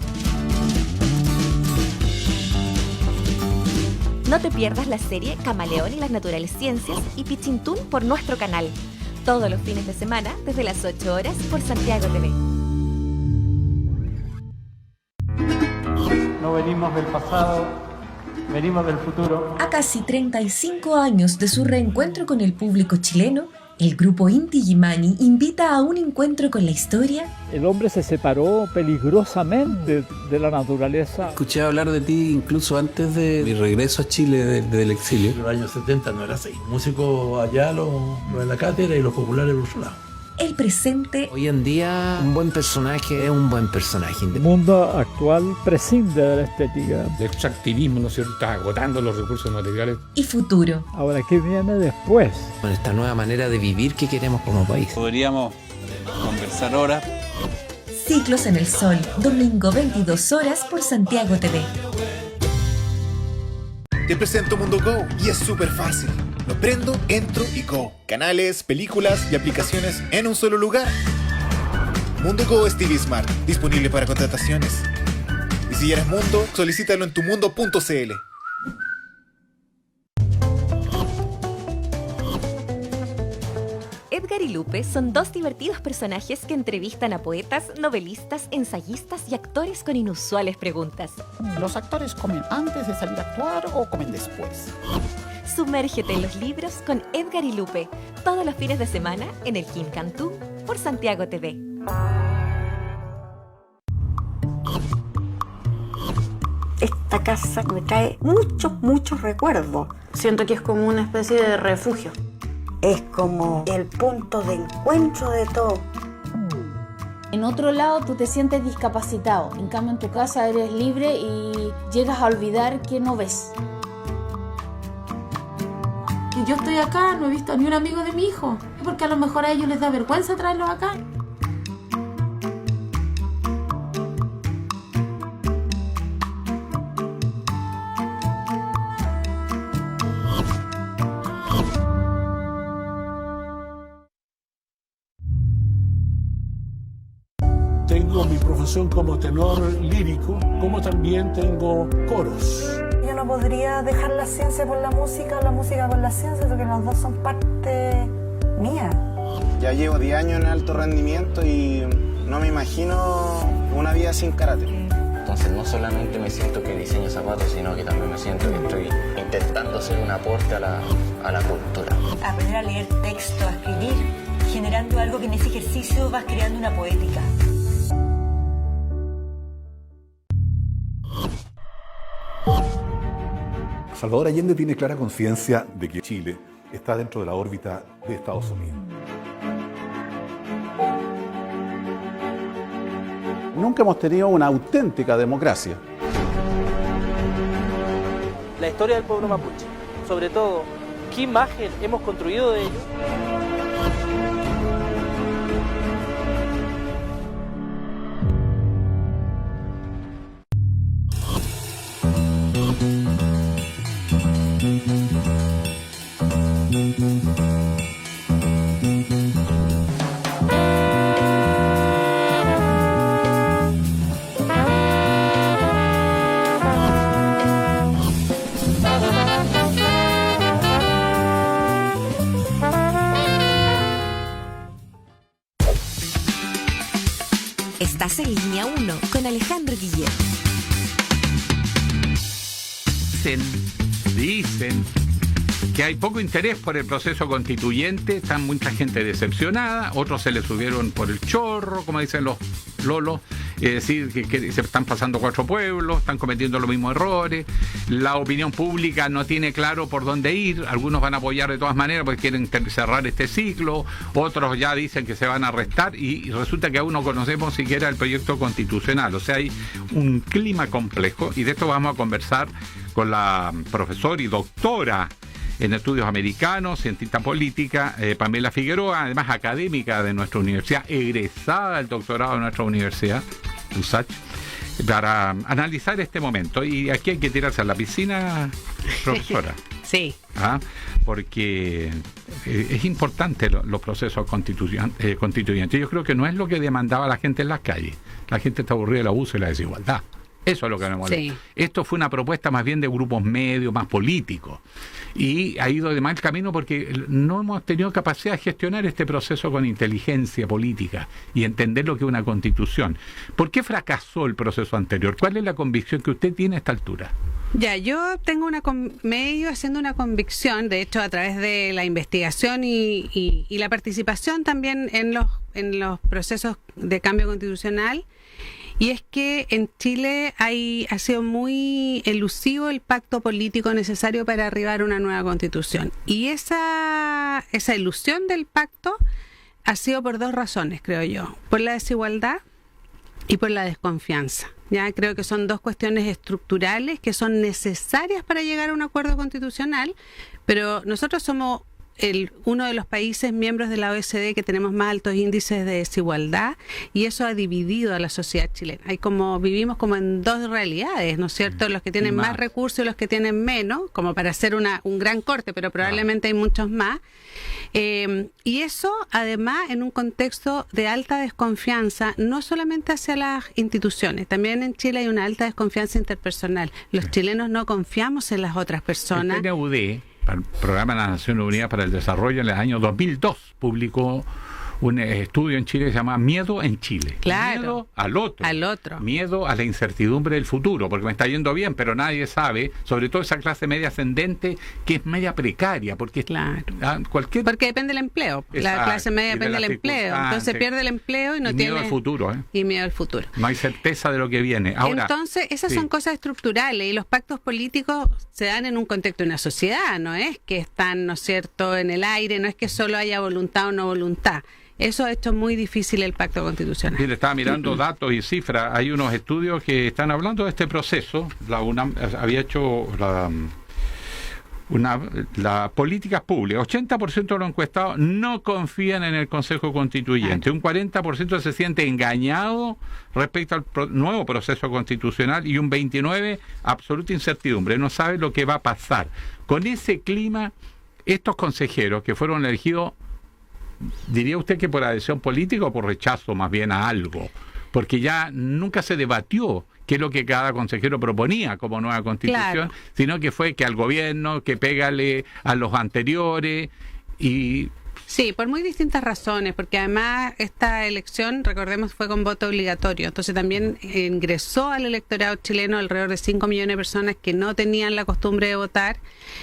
No te pierdas la serie Camaleón y las Naturales Ciencias y Pichintún por nuestro canal. Todos los fines de semana, desde las 8 horas, por Santiago TV. No venimos del pasado, venimos del futuro. A casi 35 años de su reencuentro con el público chileno, el grupo Inti Illimani invita a un encuentro con la historia. El hombre se separó peligrosamente de la naturaleza. Escuché hablar de ti incluso antes de mi regreso a Chile del exilio. En los años 70 no era así. Músicos allá, los de la cátedra y los populares por su lado. el presente. Hoy en día, un buen personaje es un buen personaje. El mundo actual prescinde de la estética. El extractivismo, ¿no es cierto?, está agotando los recursos materiales. Y futuro. Ahora, ¿qué viene después? Con esta nueva manera de vivir que queremos como país. Podríamos conversar ahora. Ciclos en el Sol, domingo 22 horas por Santiago TV. Te presento Mundo Go y es súper fácil. Lo prendo, entro y Go. Canales, películas y aplicaciones en un solo lugar. Mundo Go es TV Smart, disponible para contrataciones. Y si ya eres Mundo, solicítalo en tumundo.cl. Edgar y Lupe son dos divertidos personajes que entrevistan a poetas, novelistas, ensayistas y actores con inusuales preguntas. ¿Los actores comen antes de salir a actuar o comen después? Sumérgete en los libros con Edgar y Lupe, todos los fines de semana en el Kim Cantú por Santiago TV. Esta casa me trae muchos recuerdos. Siento que es como una especie de refugio. Es como el punto de encuentro de todo. En otro lado tú te sientes discapacitado, en cambio en tu casa eres libre y llegas a olvidar que no ves. Y yo estoy acá, no he visto ni un amigo de mi hijo, porque a lo mejor a ellos les da vergüenza traerlos acá. Tengo mi profesión como tenor lírico, como también tengo coros. Yo no podría dejar la ciencia por la música o la música por la ciencia, porque los dos son parte mía. Ya llevo 10 años en alto rendimiento y no me imagino una vida sin karate. Entonces no solamente me siento que diseño zapatos, sino que también me siento que estoy intentando hacer un aporte a la cultura. Aprender a leer texto, a escribir, generando algo que en ese ejercicio vas creando una poética. Salvador Allende tiene clara conciencia de que Chile está dentro de la órbita de Estados Unidos. Nunca hemos tenido una auténtica democracia. La historia del pueblo mapuche, sobre todo, ¿qué imagen hemos construido de ellos? Estás en Línea 1 con Alejandro Guillet. Dicen que hay poco interés por el proceso constituyente, está mucha gente decepcionada, otros se le subieron por el chorro, como dicen los lolos, es decir, que se están pasando 4 pueblos, están cometiendo los mismos errores, la opinión pública no tiene claro por dónde ir, algunos van a apoyar de todas maneras porque quieren cerrar este ciclo, otros ya dicen que se van a restar y resulta que aún no conocemos siquiera el proyecto constitucional, o sea, hay un clima complejo y de esto vamos a conversar con la profesora y doctora en estudios americanos, cientista política, Pamela Figueroa, además académica de nuestra universidad, egresada del doctorado de nuestra universidad, USACH, para analizar este momento. Y aquí hay que tirarse a la piscina, profesora. Sí. Porque es importante los procesos constituyentes. Yo creo que no es lo que demandaba la gente en las calles. La gente está aburrida del abuso y la desigualdad. Eso es lo que me molesta. Sí. Esto fue una propuesta más bien de grupos medios, más políticos. Y ha ido de mal camino porque no hemos tenido capacidad de gestionar este proceso con inteligencia política y entender lo que es una constitución. ¿Por qué fracasó el proceso anterior? ¿Cuál es la convicción que usted tiene a esta altura? Ya, yo tengo me he ido haciendo una convicción, de hecho, a través de la investigación y la participación también en los procesos de cambio constitucional. Y es que en Chile ha sido muy elusivo el pacto político necesario para arribar a una nueva constitución. Y esa ilusión del pacto ha sido por dos razones, creo yo. Por la desigualdad y por la desconfianza. Ya creo que son dos cuestiones estructurales que son necesarias para llegar a un acuerdo constitucional, pero nosotros somos uno de los países miembros de la OECD que tenemos más altos índices de desigualdad, y eso ha dividido a la sociedad chilena. Vivimos como en dos realidades, ¿no es cierto? Los que tienen más recursos y los que tienen menos, como para hacer un gran corte, pero probablemente hay muchos más. Y eso, además, en un contexto de alta desconfianza, no solamente hacia las instituciones, también en Chile hay una alta desconfianza interpersonal. Los chilenos no confiamos en las otras personas. El PNUD, el Programa de las Naciones Unidas para el Desarrollo, en el año 2002 publicó un estudio en Chile que se llama Miedo en Chile. Claro. Miedo al otro. Miedo a la incertidumbre del futuro, porque me está yendo bien, pero nadie sabe, sobre todo esa clase media ascendente que es media precaria, porque porque depende del empleo. Exacto. La clase media depende del empleo. Entonces pierde el empleo y no tiene... miedo al futuro. Y miedo al futuro. No hay certeza de lo que viene. Ahora, entonces, esas son cosas estructurales, y los pactos políticos se dan en un contexto de una sociedad, no es que están, ¿no es cierto?, en el aire, no es que solo haya voluntad o no voluntad. Eso ha hecho muy difícil el pacto constitucional. Sí, le estaba mirando datos y cifras. Hay unos estudios que están hablando de este proceso. La UNAM había hecho las políticas públicas. 80% de los encuestados no confían en el Consejo Constituyente. Un 40% se siente engañado respecto al nuevo proceso constitucional, y un 29% absoluta incertidumbre. No sabe lo que va a pasar. Con ese clima, estos consejeros que fueron elegidos, ¿diría usted que por adhesión política o por rechazo más bien a algo? Porque ya nunca se debatió qué es lo que cada consejero proponía como nueva constitución, sino que fue que al gobierno, que pégale a los anteriores y... Sí, por muy distintas razones, porque además esta elección, recordemos, fue con voto obligatorio, entonces también ingresó al electorado chileno alrededor de 5 millones de personas que no tenían la costumbre de votar,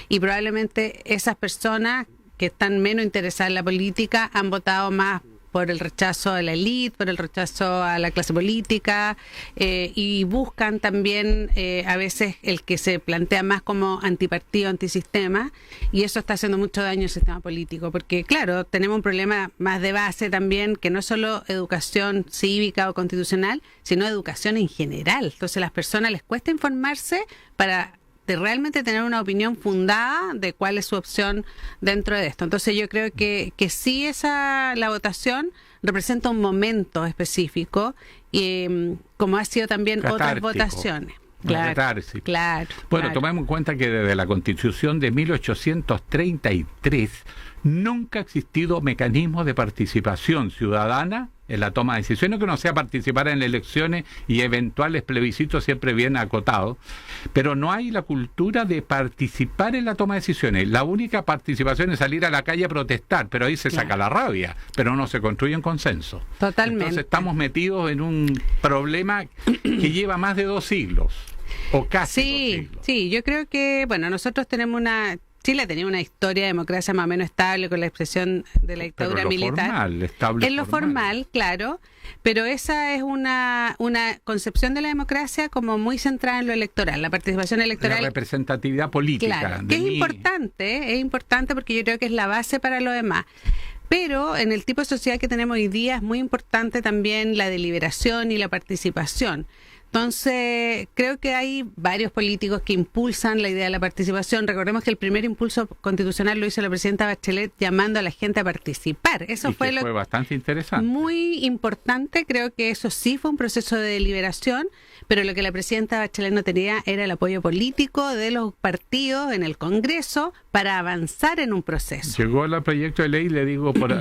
y probablemente esas personas que están menos interesadas en la política han votado más por el rechazo a la élite, por el rechazo a la clase política, y buscan también a veces el que se plantea más como antipartido, antisistema, y eso está haciendo mucho daño al sistema político, porque claro, tenemos un problema más de base también, que no es solo educación cívica o constitucional, sino educación en general. Entonces a las personas les cuesta informarse para realmente tener una opinión fundada de cuál es su opción dentro de esto. Entonces yo creo que sí, la votación representa un momento específico, y como ha sido también otras votaciones. Claro. Bueno, tomemos en cuenta que desde la Constitución de 1833 nunca ha existido mecanismo de participación ciudadana en la toma de decisiones, que no sea participar en elecciones y eventuales plebiscitos siempre bien acotados, pero no hay la cultura de participar en la toma de decisiones. La única participación es salir a la calle a protestar, pero ahí se saca la rabia, pero no se construye en consenso. Totalmente. Entonces estamos metidos en un problema que lleva más de 2 siglos, o casi 2 siglos. Sí, yo creo que, bueno, nosotros tenemos Chile tenía una historia de democracia más o menos estable, con la expresión de la dictadura militar. En lo formal, claro, pero esa es una concepción de la democracia como muy centrada en lo electoral, la participación electoral. La representatividad política. Claro, que es importante porque yo creo que es la base para lo demás. Pero en el tipo de sociedad que tenemos hoy día es muy importante también la deliberación y la participación. Entonces, creo que hay varios políticos que impulsan la idea de la participación. Recordemos que el primer impulso constitucional lo hizo la presidenta Bachelet llamando a la gente a participar. Eso fue bastante interesante. Muy importante, creo que eso sí fue un proceso de deliberación, pero lo que la presidenta Bachelet no tenía era el apoyo político de los partidos en el Congreso para avanzar en un proceso. Llegó el proyecto de ley, le digo, por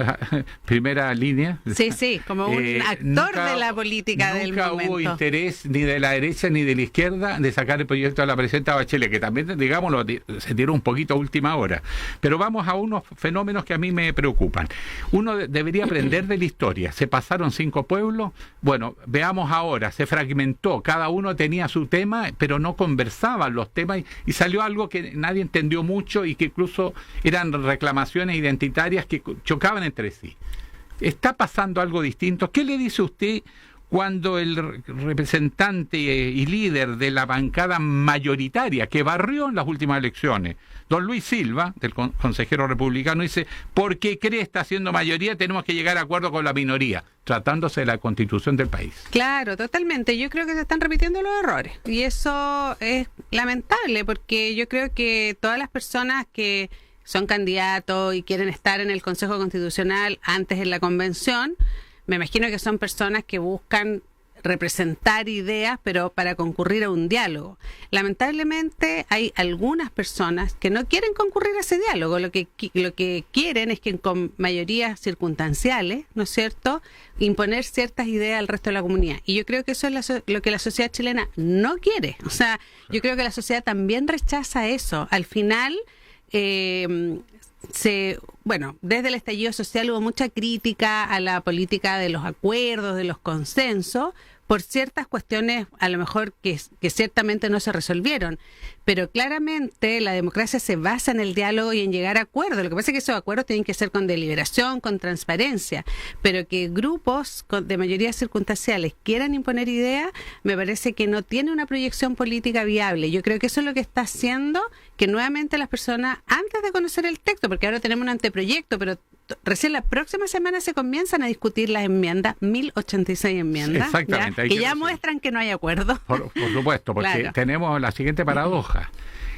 primera línea. Sí, como un actor de la política del momento. Nunca hubo interés ni de la derecha ni de la izquierda de sacar el proyecto de la presidenta Bachelet, que también, digámoslo, se tiró un poquito a última hora. Pero vamos a unos fenómenos que a mí me preocupan. Uno debería aprender de la historia. Se pasaron 5 pueblos. Bueno, veamos ahora, se fragmentó. Cada uno tenía su tema, pero no conversaban los temas, y salió algo que nadie entendió mucho y que incluso eran reclamaciones identitarias que chocaban entre sí. Está pasando algo distinto. ¿Qué le dice usted cuando el representante y líder de la bancada mayoritaria que barrió en las últimas elecciones, don Luis Silva, del consejero republicano, dice, porque cree está haciendo mayoría, tenemos que llegar a acuerdo con la minoría, tratándose de la Constitución del país. Claro, totalmente. Yo creo que se están repitiendo los errores. Y eso es lamentable, porque yo creo que todas las personas que son candidatos y quieren estar en el Consejo Constitucional antes en la convención, me imagino que son personas que buscan representar ideas, pero para concurrir a un diálogo. Lamentablemente hay algunas personas que no quieren concurrir a ese diálogo, lo que quieren es que con mayorías circunstanciales, ¿no es cierto?, imponer ciertas ideas al resto de la comunidad. Y yo creo que eso es lo que la sociedad chilena no quiere. O sea, yo creo que la sociedad también rechaza eso. Al final, desde el estallido social hubo mucha crítica a la política de los acuerdos, de los consensos, por ciertas cuestiones a lo mejor que ciertamente no se resolvieron. Pero claramente la democracia se basa en el diálogo y en llegar a acuerdos. Lo que pasa es que esos acuerdos tienen que ser con deliberación, con transparencia, pero que grupos de mayorías circunstanciales quieran imponer ideas, me parece que no tiene una proyección política viable. Yo creo que eso es lo que está haciendo que nuevamente las personas, antes de conocer el texto, porque ahora tenemos un anteproyecto, pero recién la próxima semana se comienzan a discutir las enmiendas, 1086 enmiendas, exactamente, que ya muestran que no hay acuerdo. Por supuesto, porque claro, tenemos la siguiente paradoja.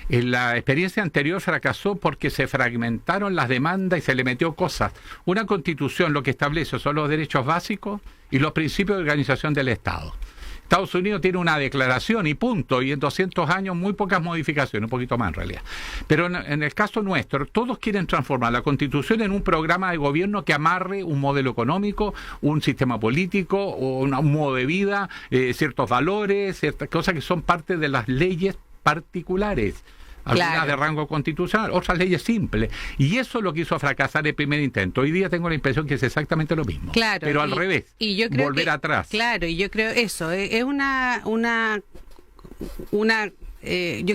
En la experiencia anterior fracasó porque se fragmentaron las demandas y se le metió cosas. Una constitución lo que establece son los derechos básicos y los principios de organización del Estado. Estados Unidos tiene una declaración y punto, y en 200 años muy pocas modificaciones, un poquito más en realidad. Pero en el caso nuestro, todos quieren transformar la Constitución en un programa de gobierno que amarre un modelo económico, un sistema político, o un modo de vida, ciertos valores, ciertas cosas que son parte de las leyes particulares. Algunas claro, de rango constitucional, otras leyes simples. Y eso es lo que hizo fracasar el primer intento. Creo que es exactamente lo mismo. Claro, pero al revés, y yo creo volver atrás. Claro, y yo creo eso, es yo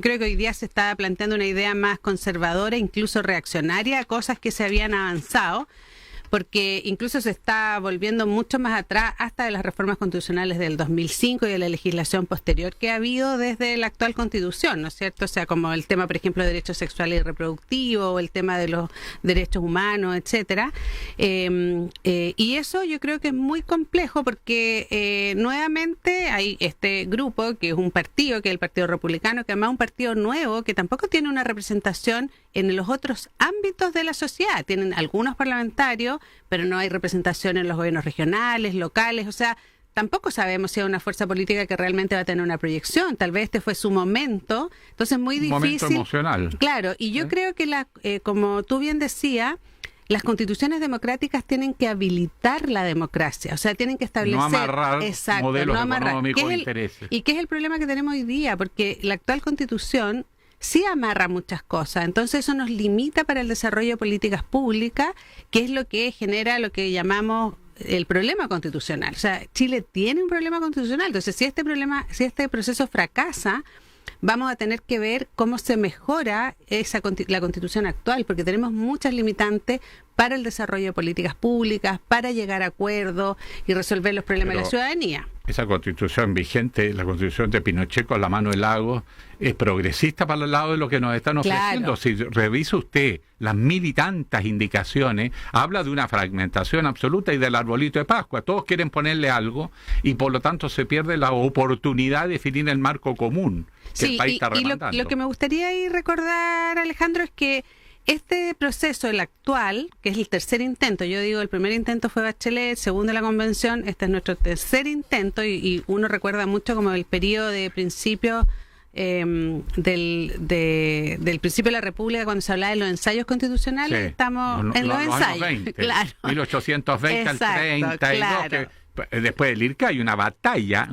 creo que hoy día se está planteando una idea más conservadora, incluso reaccionaria, a cosas que se habían avanzado, porque incluso se está volviendo mucho más atrás hasta de las reformas constitucionales del 2005 y de la legislación posterior que ha habido desde la actual Constitución, ¿no es cierto? O sea, como el tema, por ejemplo, de derechos sexuales y reproductivos, o el tema de los derechos humanos, etcétera. Y eso yo creo que es muy complejo porque nuevamente hay este grupo que es un partido, que es el Partido Republicano, que además es un partido nuevo, que tampoco tiene una representación en los otros ámbitos de la sociedad. Tienen algunos parlamentarios, pero no hay representación en los gobiernos regionales, locales, o sea, tampoco sabemos si es una fuerza política que realmente va a tener una proyección. Tal vez este fue su momento, entonces es muy difícil. Un momento emocional. Claro, y yo creo que, como tú bien decías, las constituciones democráticas tienen que habilitar la democracia, o sea, tienen que establecer... No amarrar modelos económicos, intereses. ¿Y qué es el problema que tenemos hoy día? Porque la actual Constitución sí amarra muchas cosas, entonces eso nos limita para el desarrollo de políticas públicas, que es lo que genera lo que llamamos el problema constitucional. O sea, Chile tiene un problema constitucional, entonces si este proceso fracasa, vamos a tener que ver cómo se mejora la Constitución actual, porque tenemos muchas limitantes para el desarrollo de políticas públicas, para llegar a acuerdos y resolver los problemas de la ciudadanía. Esa Constitución vigente, la Constitución de Pinochet con la mano de Lagos, es progresista para el lado de lo que nos están ofreciendo. Claro. Si revisa usted las mil y tantas indicaciones, habla de una fragmentación absoluta y del arbolito de Pascua. Todos quieren ponerle algo y por lo tanto se pierde la oportunidad de definir el marco común que el país está demandando. Y lo que me gustaría ahí recordar, Alejandro, es que este proceso, el actual, que es el tercer intento, yo digo, el primer intento fue Bachelet, el segundo la Convención, este es nuestro tercer intento y uno recuerda mucho como el periodo de principio del principio de la República, cuando se hablaba de los ensayos constitucionales, sí, estamos en los ensayos. 20, claro. 1820 al 32, claro. Después del IRCA hay una batalla,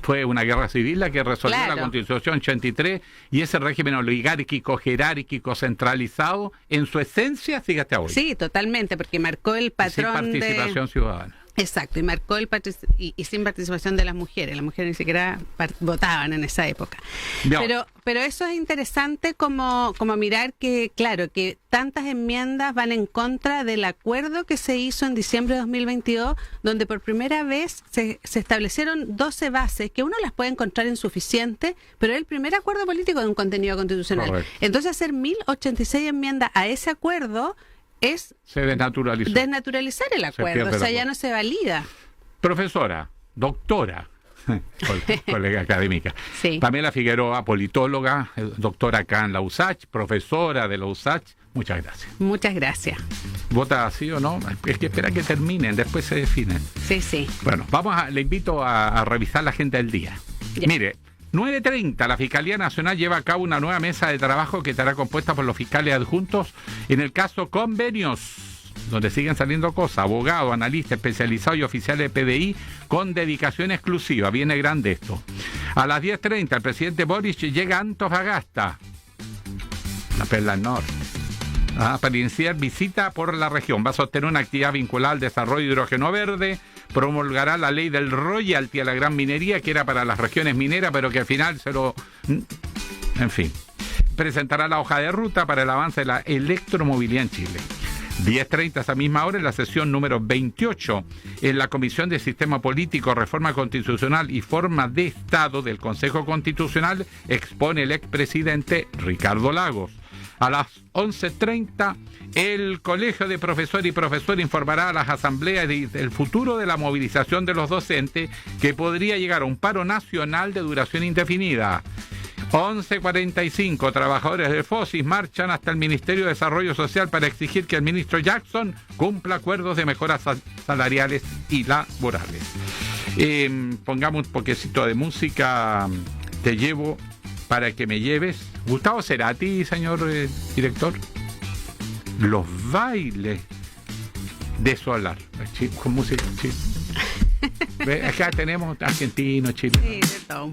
fue una guerra civil la que resolvió la Constitución 83 y ese régimen oligárquico, jerárquico, centralizado, en su esencia, fíjate hoy. Sí, totalmente, porque marcó el patrón sin participación ciudadana. Exacto, y marcó y sin participación de las mujeres ni siquiera votaban en esa época. No. Pero eso es interesante como mirar que, claro, que tantas enmiendas van en contra del acuerdo que se hizo en diciembre de 2022, donde por primera vez se establecieron 12 bases, que uno las puede encontrar insuficientes, pero es el primer acuerdo político de un contenido constitucional. Correcto. Entonces hacer 1086 enmiendas a ese acuerdo es Se desnaturalizó. desnaturalizar el acuerdo, o sea, ya no se valida. Profesora, doctora, colega académica. Sí. Pamela Figueroa, politóloga, doctora acá en la USACH, profesora de la USACH. Muchas gracias. Muchas gracias. ¿Vota sí o no? Es que espera que terminen, después se definen. Sí. Bueno, le invito a revisar la agenda del día. Ya. Mire, 9:30, la Fiscalía Nacional lleva a cabo una nueva mesa de trabajo que estará compuesta por los fiscales adjuntos en el caso Convenios, donde siguen saliendo cosas, abogados, analistas especializados y oficiales de PDI con dedicación exclusiva. Viene grande esto. A las 10:30, el presidente Boric llega a Antofagasta, la Perla del Norte, para iniciar visita por la región. Va a sostener una actividad vinculada al desarrollo de hidrógeno verde, promulgará la ley del royalty a la gran minería, que era para las regiones mineras, pero que al final en fin. Presentará la hoja de ruta para el avance de la electromovilidad en Chile. 10:30 a esa misma hora, en la sesión número 28, en la Comisión de Sistema Político, Reforma Constitucional y Forma de Estado del Consejo Constitucional, expone el expresidente Ricardo Lagos. A las 11:30, el Colegio de Profesores y Profesoras informará a las asambleas del futuro de la movilización de los docentes, que podría llegar a un paro nacional de duración indefinida. 11:45, trabajadores de FOSIS marchan hasta el Ministerio de Desarrollo Social para exigir que el ministro Jackson cumpla acuerdos de mejoras salariales y laborales. Pongamos un poquecito de música. Te llevo para que me lleves. Gustavo Cerati, señor director. Los bailes de Solar, con música chilena. Acá tenemos argentinos, chilenos. Sí, de todo.